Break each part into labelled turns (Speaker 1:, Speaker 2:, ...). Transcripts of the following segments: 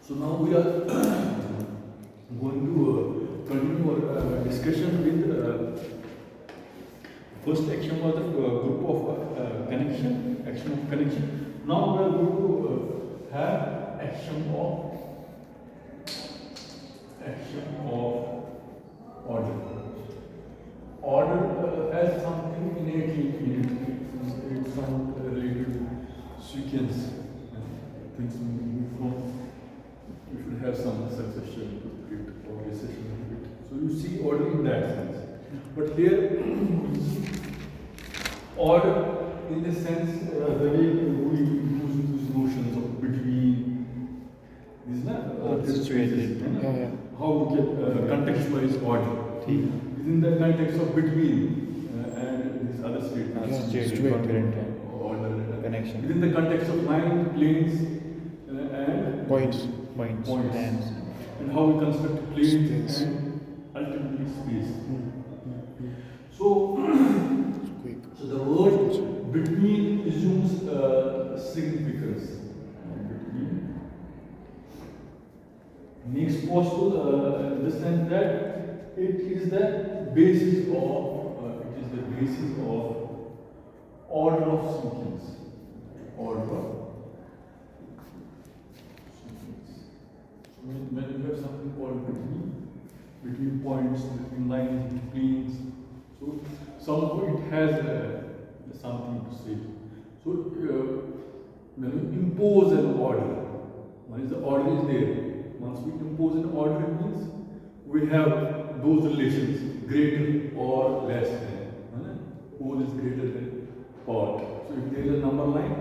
Speaker 1: So now we are going to continue our discussion with first action was the group of connection, action of connection. Now we are going to have action of order. Order has something innately in it. It's some related sequence. Things move from. You should have some succession to it or recession to it. So you see order in that sense. But here, order in the sense the way we use these notions of between, is not
Speaker 2: situated.
Speaker 1: how we can contextualize order. Within the context of between and these other statements.
Speaker 2: Situated, concurrent,
Speaker 1: Order.
Speaker 2: connection.
Speaker 1: Within the context of line, planes, and
Speaker 2: Points.
Speaker 1: points.
Speaker 2: Lands.
Speaker 1: And how we construct planes
Speaker 3: Space.
Speaker 1: and ultimately space. So, so the word between assumes significance. Between makes possible in the sense that it is the basis of order of sequence. Order of sequence. So when you have something called between points, between lines, between planes, so somehow it has something to say. So when you impose an order, once the order is there, once we impose an order, it means we have those relations, greater or less than. Whole is greater than part. So if there is a number line,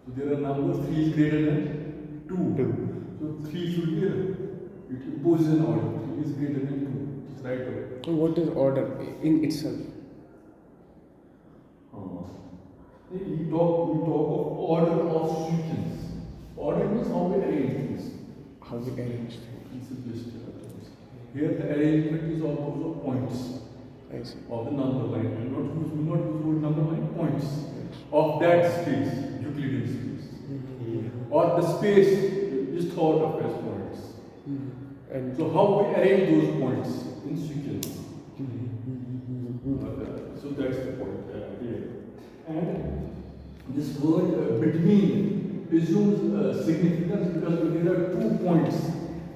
Speaker 1: so there are numbers, 3 is greater than 2. So 3 should be there. It imposes an order, 3 is greater than 2. It's right away.
Speaker 3: So what is order in itself?
Speaker 1: We talk of order of sequence. Order means how we arrange things.
Speaker 3: How we arrange things.
Speaker 1: In simplest terms. Here the arrangement is of those points
Speaker 3: I see.
Speaker 1: of the number line. And not use word number line, points of that space, Euclidean space. Or the space is thought of as points.
Speaker 3: And
Speaker 1: So how we arrange those points in sequence. So that's the point here. And this word between assumes significance because there are 2 points,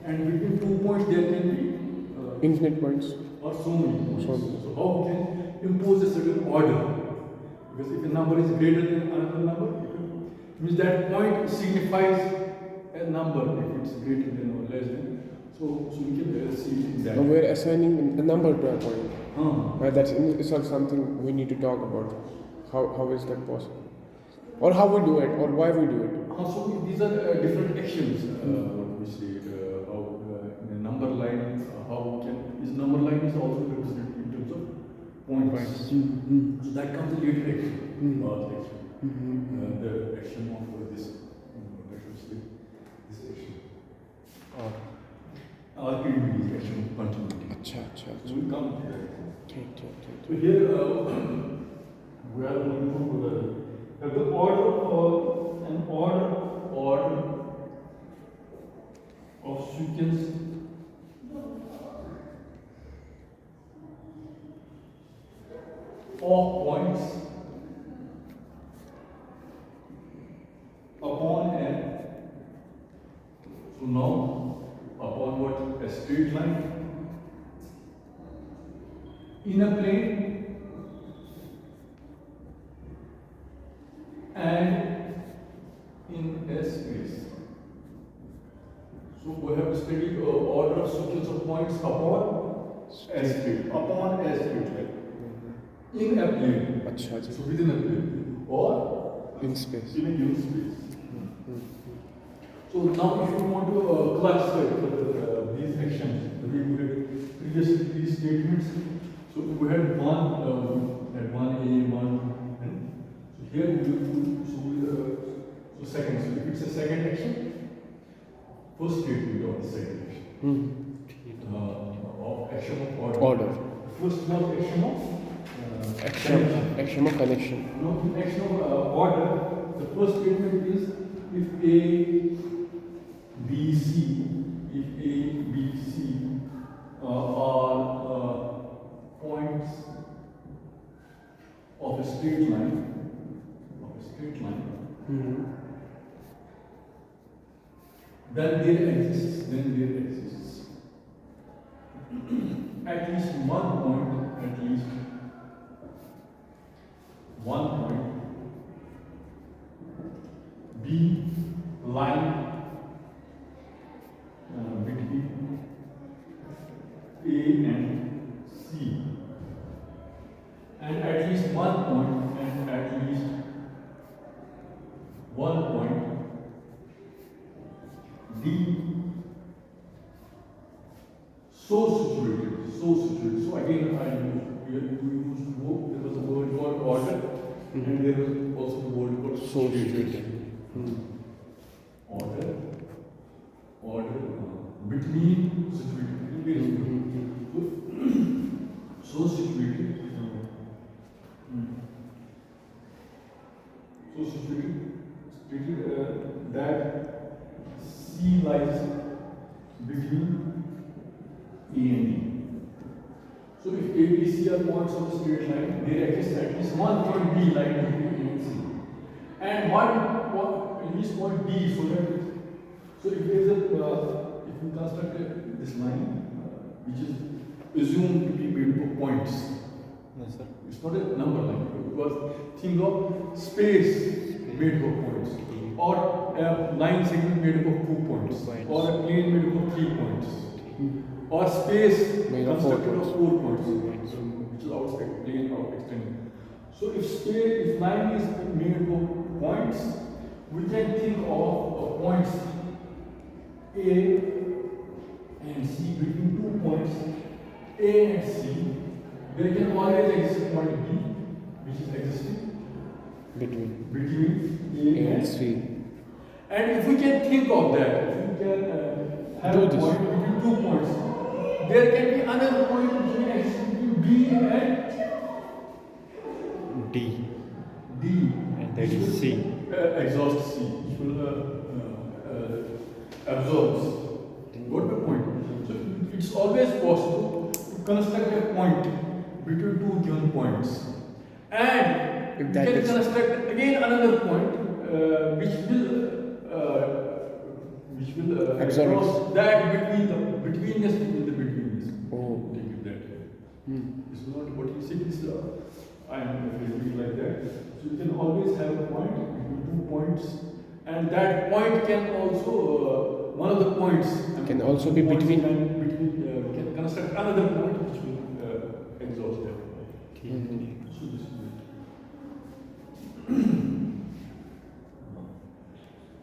Speaker 1: and between 2 points there can be
Speaker 3: infinite points.
Speaker 1: or so many points.
Speaker 3: So many.
Speaker 1: So how we can impose a certain order? Because if a number is greater than another number, it means that point signifies a number if it's greater than or less than. So we can see it in that.
Speaker 3: Now we're assigning a number to a point. That's in itself something we need to talk about. How is that possible? Or how we do it, or why we do it.
Speaker 1: So these are different actions. What we say, how in a number line, how can is number line is also represented in terms of points. So that comes later action, last action, the action of this. What should say this action? RPD is action of continuity.
Speaker 3: Acha.
Speaker 1: So we come to that.
Speaker 3: ठीक.
Speaker 1: So here we are going to have the order of sequence of points upon a upon what a straight line in a plane and in a space. So we have studied order of sequence of points upon a straight line in a plane.
Speaker 3: Acha.
Speaker 1: So within a plane or
Speaker 3: In space.
Speaker 1: in a given space. So now if you want to classify these actions, we had previously these statements. So we had one A, one, and so here we will so second. So if it's a second action, first statement of the second action. Of action of order. First was action of
Speaker 3: Action of connection.
Speaker 1: No, in action of order, the first statement is if A, B, C then there exists at least one point B line between A and C, and at least one point D so situated. So again, we used there was a word called order, and there was also the word called
Speaker 3: So situated.
Speaker 1: Order, between situated. So situated. So situated that C lies between A and D. So if A, B, C are points of the straight line, there exists at least one point B lying between A and C, and at least point D. So if there is if we construct this line, which is assumed to be made up of points.
Speaker 2: Yes, sir.
Speaker 1: It's not a number line, because think of space made up of points, or a line segment made up of 2 points, or a plane made up of 3 points, or space
Speaker 3: Made of
Speaker 1: constructed of 4 points,
Speaker 3: points.
Speaker 1: which is outside plane or extended. So if line is made up of points, we can think of points A and C. Between 2 points A and C, there can always exist a point B, which is existing
Speaker 3: Between
Speaker 1: between A
Speaker 3: A and
Speaker 1: and
Speaker 3: C.
Speaker 1: And if we can think of that, if we can have
Speaker 3: Do
Speaker 1: a
Speaker 3: this.
Speaker 1: point between 2 points, there can be another point between B and
Speaker 2: D,
Speaker 1: D,
Speaker 2: and that is C.
Speaker 1: Exhaust C, which will absorb C. Got the point? So it's always possible to construct a point between 2 given points, and
Speaker 3: If
Speaker 1: we
Speaker 3: that
Speaker 1: can
Speaker 3: is-
Speaker 1: construct again another point which will
Speaker 3: Absorb
Speaker 1: cross that between this.
Speaker 3: Oh.
Speaker 1: Take it that way.
Speaker 3: Hmm.
Speaker 1: This is not what you see. This I am phrasing like that. So you can always have a point between 2 points, and that point can also one of the points
Speaker 3: Can also be
Speaker 1: points
Speaker 3: between-
Speaker 1: we can construct another point which will exhaust that.
Speaker 3: Mhm.
Speaker 1: So this is it.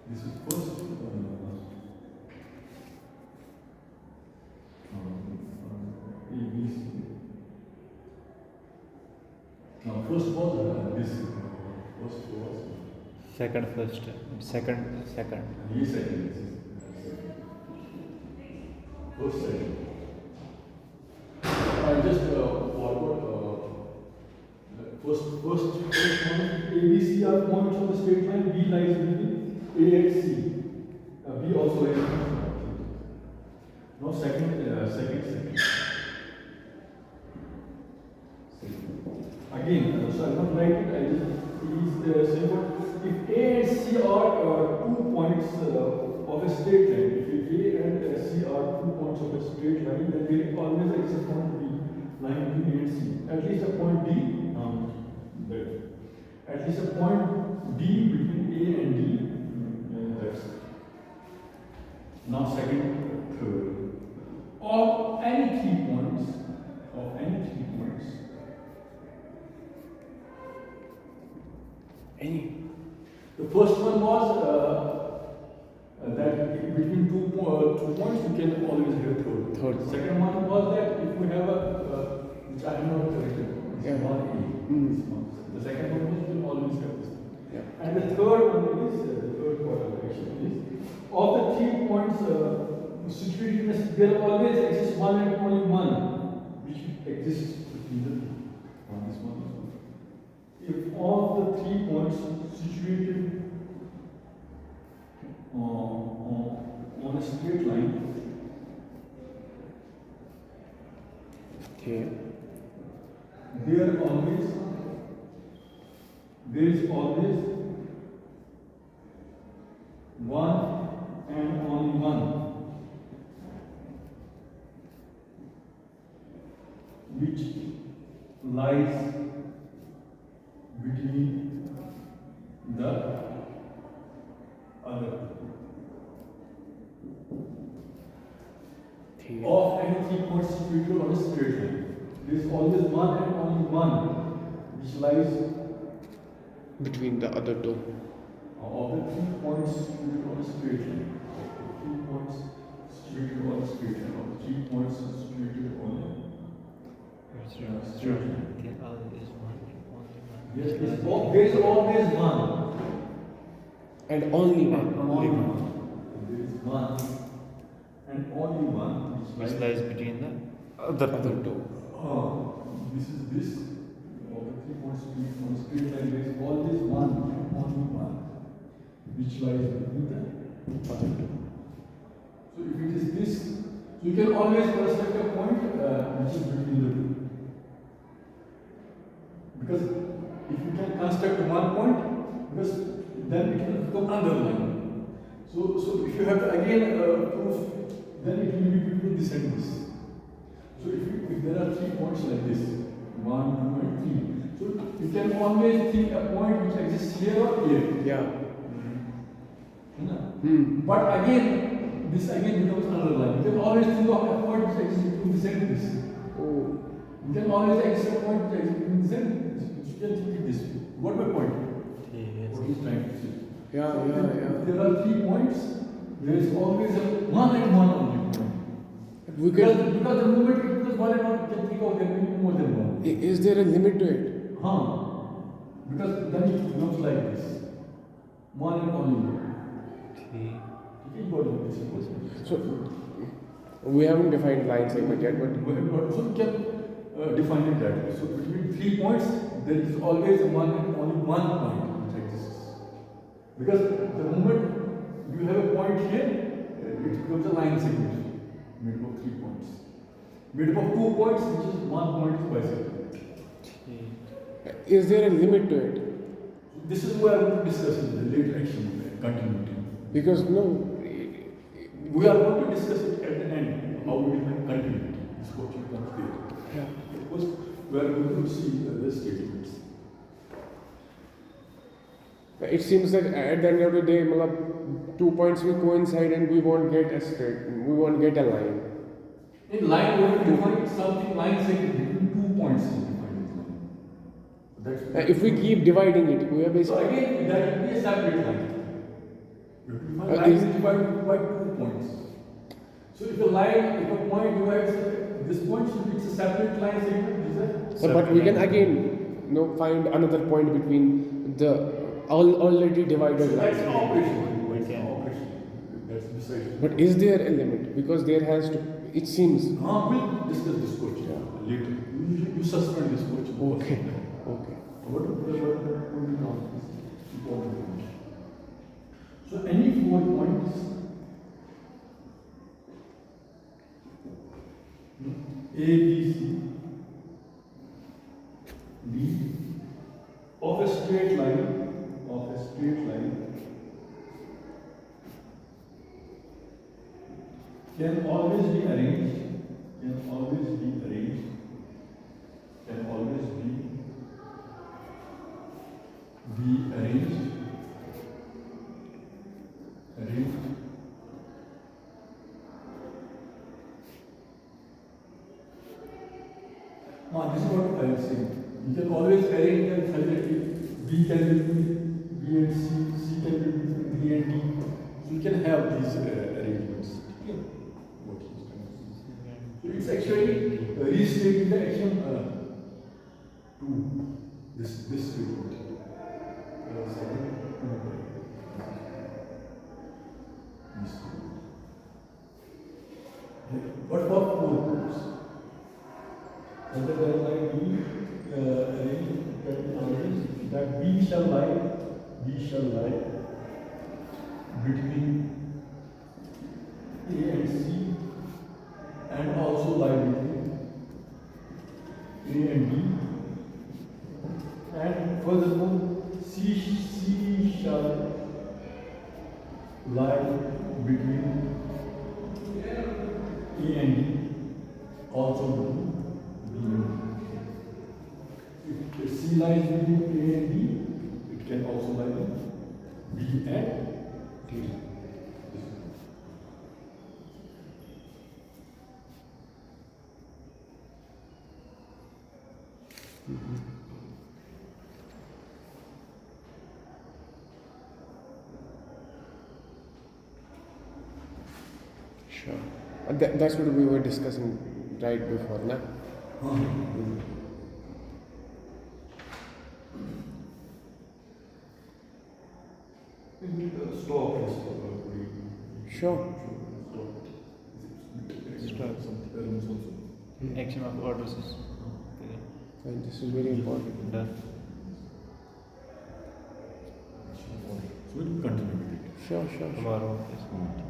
Speaker 1: This is first. ABC. Now, first was this. First was.
Speaker 2: Second, first. Second.
Speaker 1: Yes, second. First, second. I just forward. First one. ABC are points on the straight line. B lies between A and C. B also lies between. Now, second. Again, so I don't write it. I just say what if A and C are 2 points of a straight line. If A and C are 2 points of a straight line, then there always exists a point B lying between A and C. At least a point D. At least a point D between A and D. That's it. Now second, third. Of any 3 points.
Speaker 3: Any.
Speaker 1: The first one was that between 2 points you can always have third. The second one was that if we have a which I have not corrected,
Speaker 3: Yeah.
Speaker 1: small a.
Speaker 3: Mm.
Speaker 1: The second one was you will always have this.
Speaker 3: Yeah.
Speaker 1: And the third one is the third qualification is of the 3 points situated, there always exists one and only one which exists between the this one. If all the 3 points situated on a straight line,
Speaker 3: Okay.
Speaker 1: there is always one and only one which lies between the other. Of any 3 points situated on a straight line, there is always one and only one which lies
Speaker 3: between the other two.
Speaker 1: of the 3 points situated on a straight line. Of the 3 points situated on a straight line. Of the 3 points situated on a straight line. Yes, there is always one.
Speaker 3: And only one.
Speaker 1: Only one. There is one and only one
Speaker 2: Which lies between the
Speaker 3: Other two.
Speaker 1: This is this. Of the 3 points situated on a straight line, there is always one and only one which lies between the other two. So if it is this, so you can always construct a point which is between the two. Because if you can construct one point, because then it will become another line. So if you have to again prove, then it will be between this and this. So if there are 3 points like this, 1, 2, and 3, so you can always think a point which exists here or here.
Speaker 3: Yeah.
Speaker 1: Hmm. But again, this again becomes another line. You can always think of a point which exists between this and this.
Speaker 3: Oh.
Speaker 1: You can always exist a point which exists between this and this. You can think it this way. What my point? What he's trying to say.
Speaker 3: Yeah.
Speaker 1: If there are 3 points, there is always a one and one only point.
Speaker 3: We
Speaker 1: Because
Speaker 3: can.
Speaker 1: the moment it becomes one and one, you can think of there being more than one.
Speaker 3: Is there a limit to it?
Speaker 1: Because then it becomes like this. One and only one. You got it.
Speaker 3: So we haven't defined line segment yet, but
Speaker 1: So we can define it that way. So between 3 points, there is always one and only one point which exists. Because the moment you have a point here, it becomes a line segment made up of 3 points. Made up of 2 points, which is 1 point is bisected.
Speaker 3: is there a limit to it?
Speaker 1: This is where we will discuss in the later action continuity.
Speaker 3: Because no,
Speaker 1: We are going to discuss it at the end, how we define continuity. This is what you can clear.
Speaker 3: yeah.
Speaker 1: Because we are going to see the statements.
Speaker 3: It seems that at the end of the day, 2 points will coincide and we won't get a straight, we won't get a line.
Speaker 1: In line, we will define something line segment between 2 points. We define it line. That's
Speaker 3: If we keep dividing it, we are
Speaker 1: so
Speaker 3: basically.
Speaker 1: again, that will be a separate line. You have to define line is divided by 2 points. So if a point divides this point, so it's a separate line segment.
Speaker 3: But we can again find another point between the already divided
Speaker 1: That's
Speaker 3: lines.
Speaker 1: an operation. That's an operation. That's beside.
Speaker 3: But is there a limit? Because there has to. It seems.
Speaker 1: We'll discuss this question later. You suspend this question.
Speaker 3: Okay. Okay.
Speaker 1: What will be important? So any 4 points A, B, C, D of a straight line can always be arranged this is what I am saying. You can always arrange them such that B can be between B and C can be between D and D. So you can have these arrangements. Okay. What is so it's actually restating the action 2. This statement. What about 4 points? And then there might be arranged that B shall lie between A and C and also lie between A and B. And furthermore, C shall lie between A and D, also between B and D. If the C lies between A and D, it can also lie in B and D.
Speaker 3: Sure. That's what we were discussing right before, na?
Speaker 1: Stop is
Speaker 3: Sure.
Speaker 1: stop. Something else also.
Speaker 2: action of orders is
Speaker 3: And this is very important.
Speaker 2: done.
Speaker 1: So we'll continue with it.
Speaker 3: Sure, sure, sure.
Speaker 2: Tomorrow. Yes.